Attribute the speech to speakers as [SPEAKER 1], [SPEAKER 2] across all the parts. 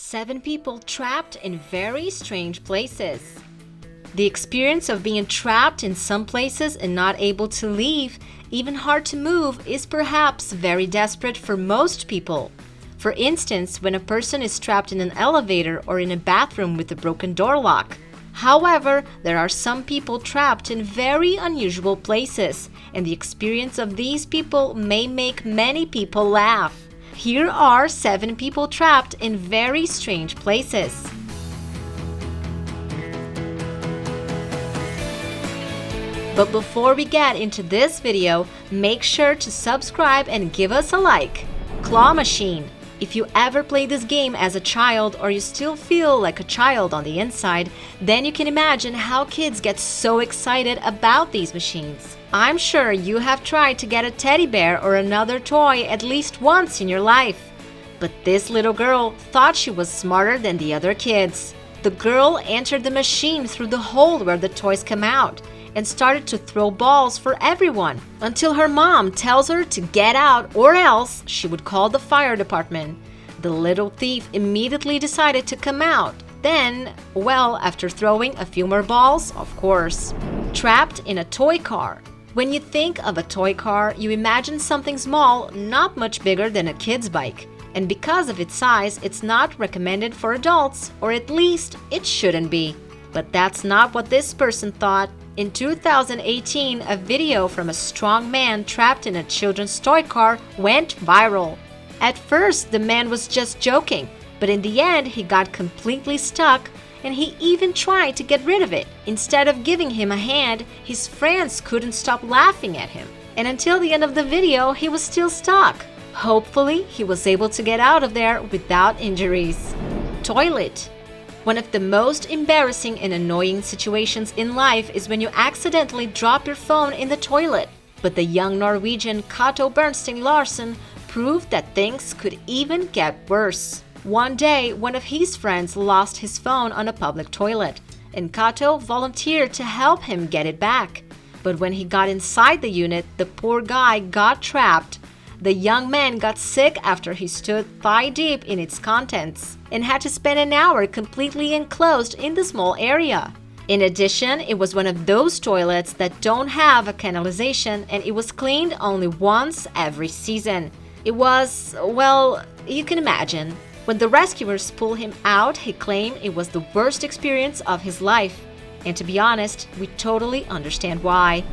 [SPEAKER 1] 7 people trapped in very strange places. The experience of being trapped in some places and not able to leave, even hard to move, is perhaps very desperate for most people. For instance, when a person is trapped in an elevator or in a bathroom with a broken door lock. However, there are some people trapped in very unusual places, and the experience of these people may make many people laugh. Here are 7 people trapped in very strange places. But before we get into this video, make sure to subscribe and give us a like. Claw Machine. If you ever played this game as a child or you still feel like a child on the inside, then you can imagine how kids get so excited about these machines. I'm sure you have tried to get a teddy bear or another toy at least once in your life. But this little girl thought she was smarter than the other kids. The girl entered the machine through the hole where the toys come out and started to throw balls for everyone until her mom tells her to get out or else she would call the fire department. The little thief immediately decided to come out. Then, well, after throwing a few more balls, of course. Trapped in a toy car. When you think of a toy car, you imagine something small, not much bigger than a kid's bike. And because of its size, it's not recommended for adults, or at least it shouldn't be. But that's not what this person thought. In 2018, a video from a strong man trapped in a children's toy car went viral. At first, the man was just joking, but in the end, he got completely stuck and he even tried to get rid of it. Instead of giving him a hand, his friends couldn't stop laughing at him. And until the end of the video, he was still stuck. Hopefully, he was able to get out of there without injuries. Toilet. One of the most embarrassing and annoying situations in life is when you accidentally drop your phone in the toilet. But the young Norwegian Cato Bernstein Larsen proved that things could even get worse. One day, one of his friends lost his phone on a public toilet, and Cato volunteered to help him get it back. But when he got inside the unit, the poor guy got trapped. The young man got sick after he stood thigh-deep in its contents and had to spend an hour completely enclosed in the small area. In addition, it was one of those toilets that don't have a canalization and it was cleaned only once every season. It was, well, you can imagine. When the rescuers pulled him out, he claimed it was the worst experience of his life. And to be honest, we totally understand why.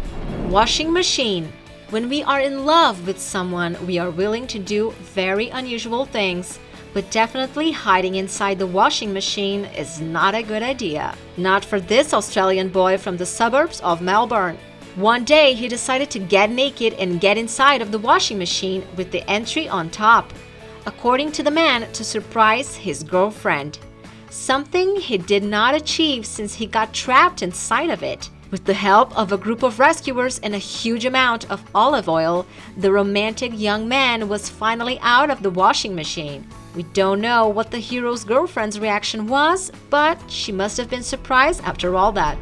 [SPEAKER 1] Washing machine. When we are in love with someone, we are willing to do very unusual things, but definitely hiding inside the washing machine is not a good idea. Not for this Australian boy from the suburbs of Melbourne. One day, he decided to get naked and get inside of the washing machine with the entry on top, according to the man, to surprise his girlfriend. Something he did not achieve since he got trapped inside of it. With the help of a group of rescuers and a huge amount of olive oil, the romantic young man was finally out of the washing machine. We don't know what the hero's girlfriend's reaction was, but she must have been surprised after all that.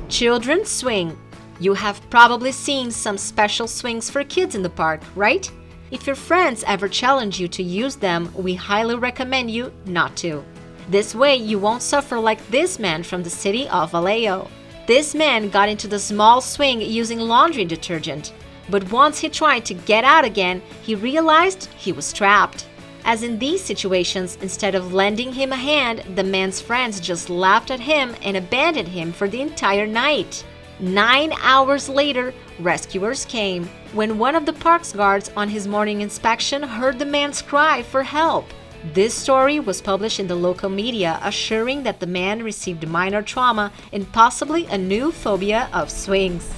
[SPEAKER 1] Children's swing. You have probably seen some special swings for kids in the park, right? If your friends ever challenge you to use them, we highly recommend you not to. This way, you won't suffer like this man from the city of Vallejo. This man got into the small swing using laundry detergent, but once he tried to get out again, he realized he was trapped. As in these situations, instead of lending him a hand, the man's friends just laughed at him and abandoned him for the entire night. 9 hours later, rescuers came, when one of the park's guards on his morning inspection heard the man's cry for help. This story was published in the local media, assuring that the man received minor trauma and possibly a new phobia of swings.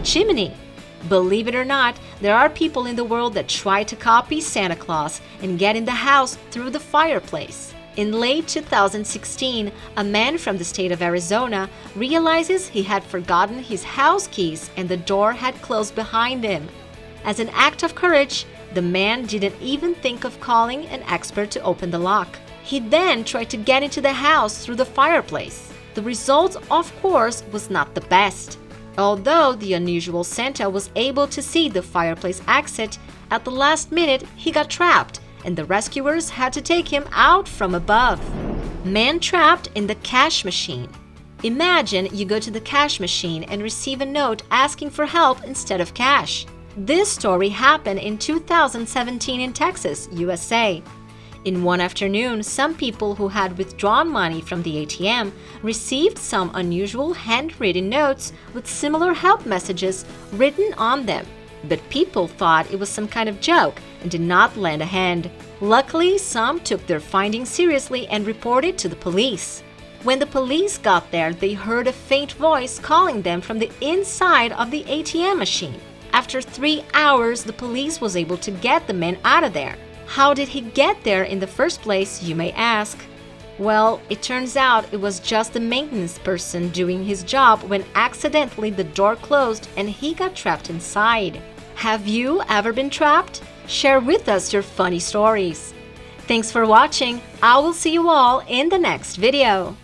[SPEAKER 1] Chimney. Believe it or not, there are people in the world that try to copy Santa Claus and get in the house through the fireplace. In late 2016, a man from the state of Arizona realizes he had forgotten his house keys and the door had closed behind him. As an act of courage, the man didn't even think of calling an expert to open the lock. He then tried to get into the house through the fireplace. The result, of course, was not the best. Although the unusual Santa was able to see the fireplace exit, at the last minute he got trapped and the rescuers had to take him out from above. Man trapped in the cash machine. Imagine you go to the cash machine and receive a note asking for help instead of cash. This story happened in 2017 in Texas, USA. In one afternoon, some people who had withdrawn money from the ATM received some unusual handwritten notes with similar help messages written on them. But people thought it was some kind of joke and did not lend a hand. Luckily, some took their findings seriously and reported to the police. When the police got there, they heard a faint voice calling them from the inside of the ATM machine. After 3 hours, the police was able to get the man out of there. How did he get there in the first place, you may ask? Well, it turns out it was just the maintenance person doing his job when accidentally the door closed and he got trapped inside. Have you ever been trapped? Share with us your funny stories. Thanks for watching. I will see you all in the next video.